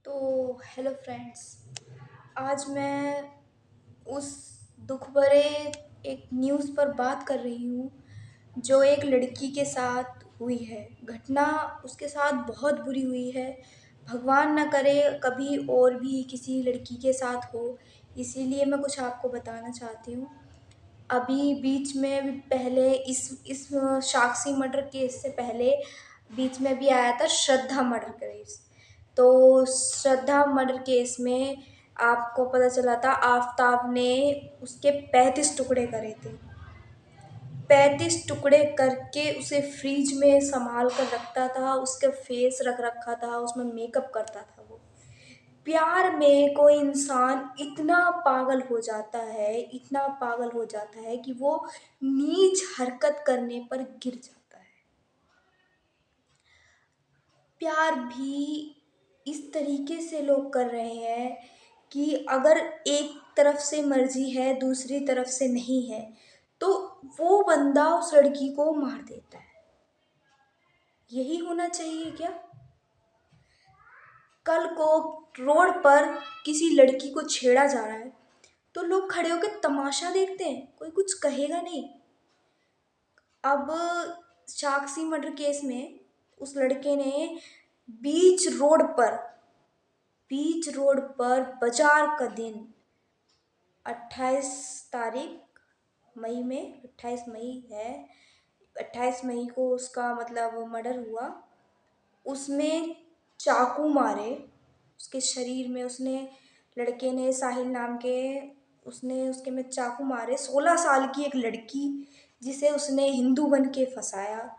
तो hello friends. आज मैं उस दुख भरे एक न्यूज़ पर बात कर रही हूँ जो एक लड़की के साथ हुई है। घटना उसके साथ बहुत बुरी हुई है। भगवान ना करे कभी और भी किसी लड़की के साथ हो। इसीलिए मैं कुछ आपको बताना चाहती हूँ। अभी बीच में भी पहले इस साक्षी मर्डर केस से पहले बीच में भी आया था श्रद्धा मर्डर केस। तो श्रद्धा मर्डर केस में आपको पता चला था आफताब ने उसके 35 टुकड़े करे थे। 35 टुकड़े करके उसे फ्रिज में संभाल कर रखता था, उसके फेस रख रखा था, उसमें मेकअप करता था। वो प्यार में कोई इंसान इतना पागल हो जाता है, इतना पागल हो जाता है कि वो नीच हरकत करने पर गिर जाता है। प्यार भी इस तरीके से लोग कर रहे हैं कि अगर एक तरफ से मर्जी है दूसरी तरफ से नहीं है तो वो बंदा उस लड़की को मार देता है। यही होना चाहिए क्या? कल को रोड पर किसी लड़की को छेड़ा जा रहा है तो लोग खड़े होकर तमाशा देखते हैं, कोई कुछ कहेगा नहीं। अब साक्षी मर्डर केस में उस लड़के ने बीच रोड पर बीच रोड पर बाजार का दिन 28 तारीख मई में 28 मई है। 28 मई को उसका मतलब मर्डर हुआ। उसमें चाकू मारे उसके शरीर में। उसने लड़के ने साहिल नाम के उसने उसके में चाकू मारे। 16 साल की एक लड़की जिसे उसने हिंदू बन के फंसाया,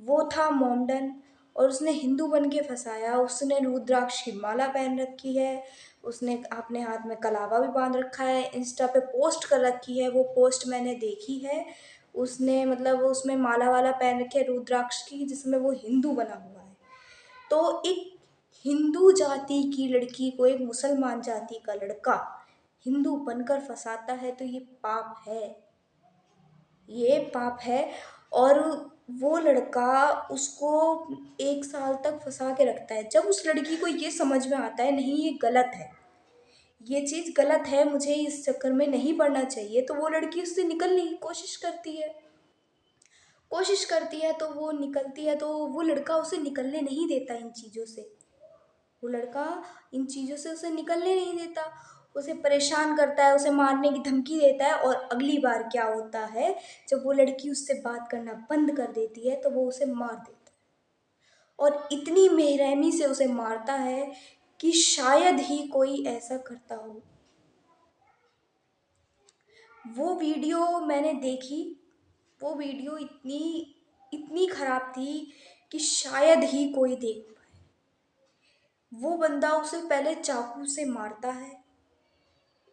वो था मोमडन। और उसने हिंदू बन के फंसाया। उसने रुद्राक्ष की माला पहन रखी है, उसने अपने हाथ में कलावा भी बांध रखा है, इंस्टा पे पोस्ट कर रखी है। वो पोस्ट मैंने देखी है। उसने मतलब उसमें माला वाला पहन रखी है रुद्राक्ष की, जिसमें वो हिंदू बना हुआ है। तो एक हिंदू जाति की लड़की को एक मुसलमान जाति का लड़का हिंदू बनकर फंसाता है तो ये पाप है, ये पाप है। और वो लड़का उसको 1 साल तक फंसा के रखता है। जब उस लड़की को ये समझ में आता है नहीं ये गलत है, ये चीज़ गलत है, मुझे इस चक्कर में नहीं पड़ना चाहिए, तो वो लड़की उससे निकलने की कोशिश करती है तो वो निकलती है। तो वो लड़का उसे निकलने नहीं देता इन चीज़ों से। वो लड़का इन चीज़ों से उसे निकलने नहीं देता, उसे परेशान करता है, उसे मारने की धमकी देता है। और अगली बार क्या होता है, जब वो लड़की उससे बात करना बंद कर देती है तो वो उसे मार देता है। और इतनी बेरहमी से उसे मारता है कि शायद ही कोई ऐसा करता हो। वो वीडियो मैंने देखी। वो वीडियो इतनी इतनी खराब थी कि शायद ही कोई देख पाए। वो बंदा उसे पहले चाकू से मारता है,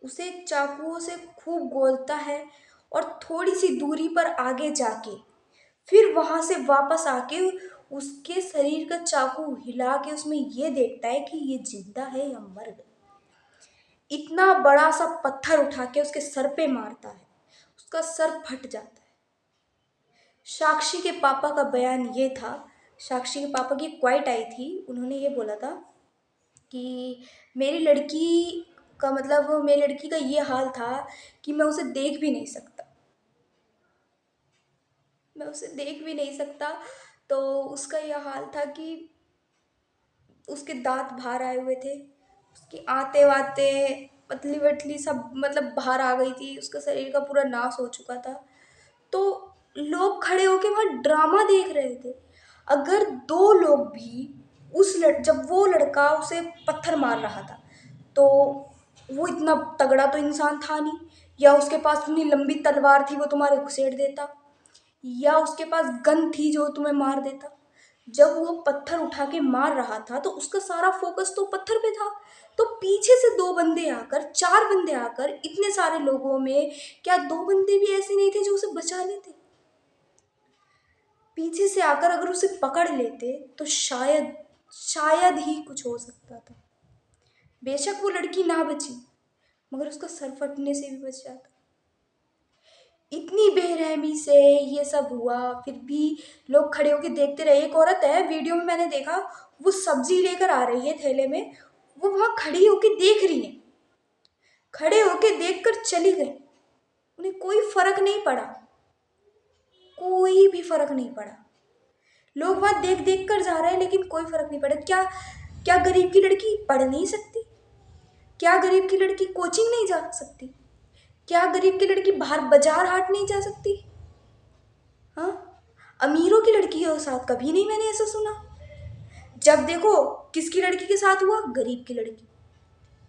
उसे चाकुओं से खूब गोलता है, और थोड़ी सी दूरी पर आगे जाके फिर वहां से वापस आके उसके शरीर का चाकू हिला के उसमें ये देखता है कि ये जिंदा है या मर गया। इतना बड़ा सा पत्थर उठा के उसके सर पे मारता है, उसका सर फट जाता है। साक्षी के पापा का बयान ये था, साक्षी के पापा की क्वाइट आई थी, उन्होंने ये बोला था कि मेरी लड़की मेरी लड़की का ये हाल था कि मैं उसे देख भी नहीं सकता, मैं उसे देख भी नहीं सकता। तो उसका यह हाल था कि उसके दांत बाहर आए हुए थे, उसकी आते वाते पतली वतली सब मतलब बाहर आ गई थी, उसका शरीर का पूरा नाश हो चुका था। तो लोग खड़े होके वहां ड्रामा देख रहे थे। अगर दो लोग भी जब वो लड़का उसे पत्थर मार रहा था तो वो इतना तगड़ा तो इंसान था नहीं, या उसके पास इतनी लंबी तलवार थी वो तुम्हारे घुसेड़ देता, या उसके पास गन थी जो तुम्हें मार देता। जब वो पत्थर उठा के मार रहा था तो उसका सारा फोकस तो पत्थर पे था। तो पीछे से दो बंदे आकर, चार बंदे आकर, इतने सारे लोगों में क्या दो बंदे भी ऐसे नहीं थे जो उसे बचा लेते? पीछे से आकर अगर उसे पकड़ लेते तो शायद शायद ही कुछ हो सकता था। बेशक वो लड़की ना बची, मगर उसका सर फटने से भी बच जाता। इतनी बेरहमी से ये सब हुआ, फिर भी लोग खड़े होकर देखते रहे। एक औरत है वीडियो में मैंने देखा, वो सब्जी लेकर आ रही है थैले में, वो वहां खड़ी होके देख रही हैं, खड़े होके देखकर चली गई। उन्हें कोई फर्क नहीं पड़ा, कोई भी फर्क नहीं पड़ा। लोग वहां देख देख कर जा रहे हैं लेकिन कोई फर्क नहीं पड़ा। क्या क्या गरीब की लड़की पढ़ नहीं सकती? क्या गरीब की लड़की कोचिंग नहीं जा सकती? क्या गरीब की लड़की बाहर बाजार हाट नहीं जा सकती? हाँ, अमीरों की लड़की के साथ कभी नहीं मैंने ऐसा सुना। जब देखो किसकी लड़की के साथ हुआ? गरीब की लड़की।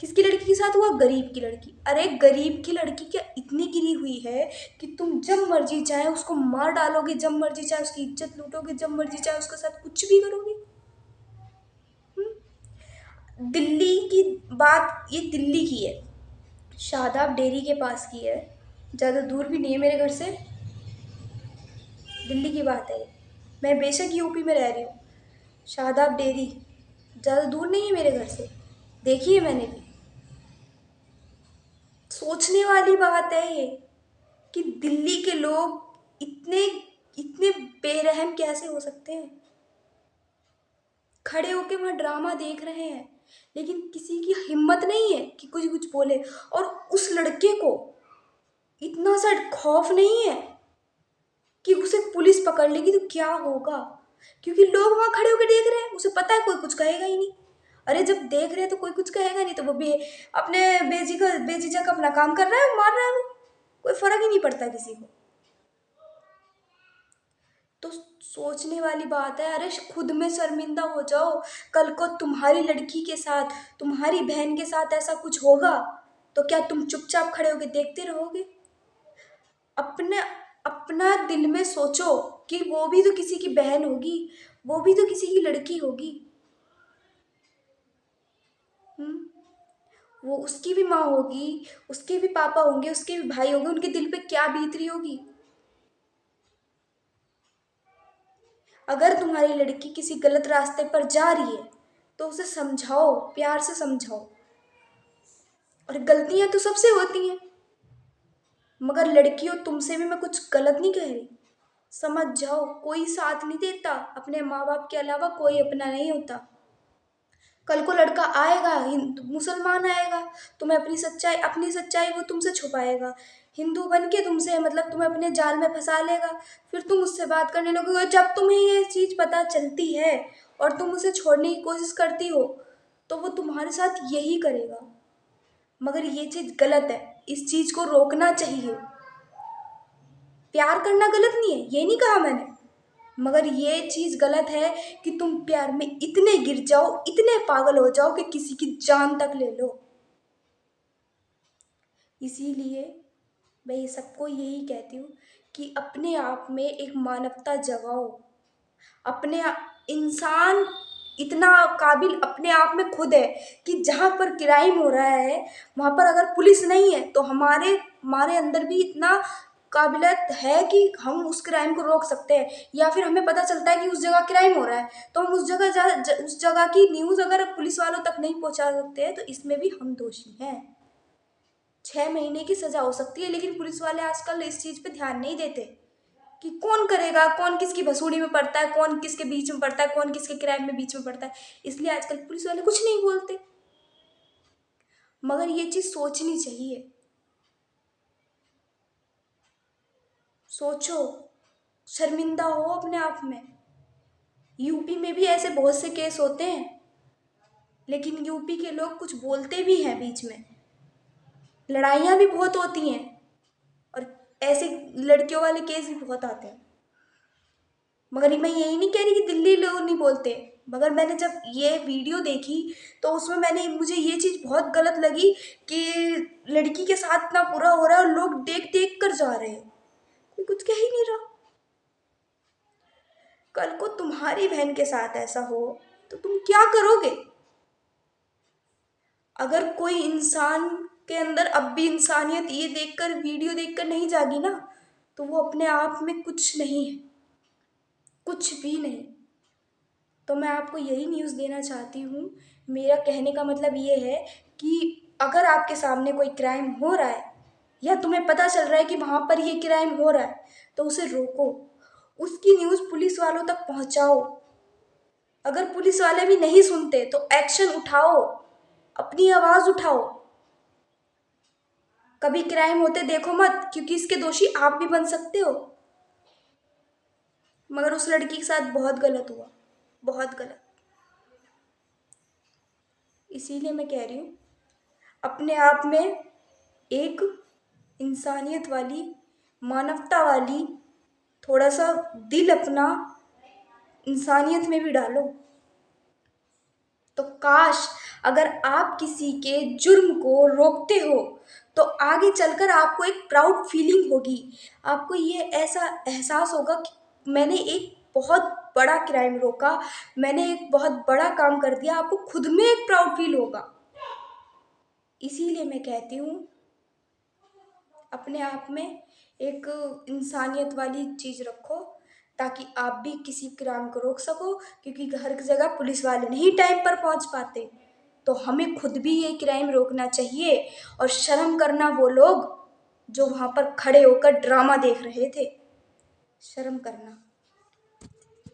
किसकी लड़की के साथ हुआ? गरीब की लड़की। अरे गरीब की लड़की क्या इतनी गिरी हुई है कि तुम जब मर्जी चाहे उसको मार डालोगे, जब मर्जी चाहे उसकी इज्जत लूटोगे, जब मर्जी चाहे उसके साथ कुछ भी करोगे? दिल्ली की बात, ये दिल्ली की है, शादाब डेयरी के पास की है, ज़्यादा दूर भी नहीं है मेरे घर से। दिल्ली की बात है ये। मैं बेशक यूपी में रह रही हूँ। शादाब डेयरी ज़्यादा दूर नहीं है मेरे घर से, देखी है मैंने भी। सोचने वाली बात है ये कि दिल्ली के लोग इतने इतने बेरहम कैसे हो सकते हैं। खड़े होके वहाँ ड्रामा देख रहे हैं लेकिन किसी की हिम्मत नहीं है कि कुछ कुछ बोले। और उस लड़के को इतना सा खौफ नहीं है कि उसे पुलिस पकड़ लेगी तो क्या होगा, क्योंकि लोग वहां खड़े होकर देख रहे हैं, उसे पता है कोई कुछ कहेगा ही नहीं। अरे जब देख रहे हैं तो कोई कुछ कहेगा नहीं तो वो भी अपने बेझिझक अपना काम कर रहा है, मार रहा है, वो कोई फर्क ही नहीं पड़ता किसी को। तो सोचने वाली बात है। अरे खुद में शर्मिंदा हो जाओ। कल को तुम्हारी लड़की के साथ, तुम्हारी बहन के साथ ऐसा कुछ होगा तो क्या तुम चुपचाप खड़े होकर देखते रहोगे? अपने अपना दिल में सोचो कि वो भी तो किसी की बहन होगी, वो भी तो किसी की लड़की होगी। हम्म वो उसकी भी माँ होगी, उसके भी पापा होंगे, उसके भी भाई होंगे, उनके दिल पे क्या बीत रही होगी। अगर तुम्हारी लड़की किसी गलत रास्ते पर जा रही है तो उसे समझाओ, प्यार से समझाओ। और गलतियां तो सबसे होती हैं, मगर लड़कियों तुमसे भी मैं कुछ गलत नहीं कह रही। समझ जाओ, कोई साथ नहीं देता, अपने माँ बाप के अलावा कोई अपना नहीं होता। कल को लड़का आएगा, मुसलमान आएगा, तुम्हें अपनी सच्चाई वो तुमसे छुपाएगा। हिंदू बन के तुमसे मतलब तुम्हें अपने जाल में फंसा लेगा। फिर तुम उससे बात करने लगोगे। जब तुम्हें ये चीज़ पता चलती है और तुम उसे छोड़ने की कोशिश करती हो तो वो तुम्हारे साथ यही करेगा। मगर ये चीज़ गलत है, इस चीज़ को रोकना चाहिए। प्यार करना गलत नहीं है, ये नहीं कहा मैंने, मगर ये चीज गलत है कि तुम प्यार में इतने गिर जाओ, इतने पागल हो जाओ कि किसी की जान तक ले लो। इसीलिए मैं ये सबको यही कहती हूँ कि अपने आप में एक मानवता जगाओ। इंसान इतना काबिल अपने आप में खुद है कि जहाँ पर क्राइम हो रहा है वहाँ पर अगर पुलिस नहीं है तो हमारे हमारे अंदर भी इतना काबिलियत है कि हम उस क्राइम को रोक सकते हैं। या फिर हमें पता चलता है कि उस जगह क्राइम हो रहा है तो हम उस जगह की न्यूज़ अगर पुलिस वालों तक नहीं पहुँचा सकते हैं तो इसमें भी हम दोषी हैं। 6 महीने की सजा हो सकती है लेकिन पुलिस वाले आजकल इस चीज़ पे ध्यान नहीं देते कि कौन करेगा, कौन किसकी भसूड़ी में पड़ता है, कौन किसके बीच में पड़ता है, कौन किसके क्राइम में बीच में पड़ता है। इसलिए आजकल पुलिस वाले कुछ नहीं बोलते। मगर ये चीज सोचनी चाहिए। सोचो, शर्मिंदा हो अपने आप में। यूपी में भी ऐसे बहुत से केस होते हैं लेकिन यूपी के लोग कुछ बोलते भी हैं, बीच में लड़ाइयाँ भी बहुत होती हैं और ऐसे लड़कियों वाले केस भी बहुत आते हैं। मगर मैं यही नहीं कह रही कि दिल्ली लोग नहीं बोलते, मगर मैंने जब ये वीडियो देखी तो उसमें मुझे ये चीज़ बहुत गलत लगी कि लड़की के साथ इतना बुरा हो रहा है और लोग देख देख कर जा रहे हैं, कोई कुछ कह ही नहीं रहा। कल को तुम्हारी बहन के साथ ऐसा हो तो तुम क्या करोगे? अगर कोई इंसान के अंदर अब भी इंसानियत ये देखकर, वीडियो देखकर नहीं जागी ना तो वो अपने आप में कुछ नहीं है, कुछ भी नहीं। तो मैं आपको यही न्यूज़ देना चाहती हूँ। मेरा कहने का मतलब ये है कि अगर आपके सामने कोई क्राइम हो रहा है या तुम्हें पता चल रहा है कि वहाँ पर ये क्राइम हो रहा है तो उसे रोको, उसकी न्यूज़ पुलिस वालों तक पहुँचाओ। अगर पुलिस वाले भी नहीं सुनते तो एक्शन उठाओ। अपनी आवाज उठाओ। कभी क्राइम होते देखो मत, क्योंकि इसके दोषी आप भी बन सकते हो। मगर उस लड़की के साथ बहुत गलत हुआ, बहुत गलत। इसीलिए मैं कह रही हूँ, अपने आप में एक इंसानियत वाली, मानवता वाली, थोड़ा सा दिल अपना इंसानियत में भी डालो। तो काश अगर आप किसी के जुर्म को रोकते हो तो आगे चलकर आपको एक प्राउड फीलिंग होगी। आपको ये ऐसा एहसास होगा कि मैंने एक बहुत बड़ा क्राइम रोका, मैंने एक बहुत बड़ा काम कर दिया। आपको खुद में एक प्राउड फील होगा। इसीलिए मैं कहती हूँ, अपने आप में एक इंसानियत वाली चीज़ रखो, ताकि आप भी किसी क्राइम को रोक सको। क्योंकि हर जगह पुलिस वाले नहीं टाइम पर पहुंच पाते, तो हमें खुद भी ये क्राइम रोकना चाहिए। और शर्म करना वो लोग जो वहां पर खड़े होकर ड्रामा देख रहे थे, शर्म करना।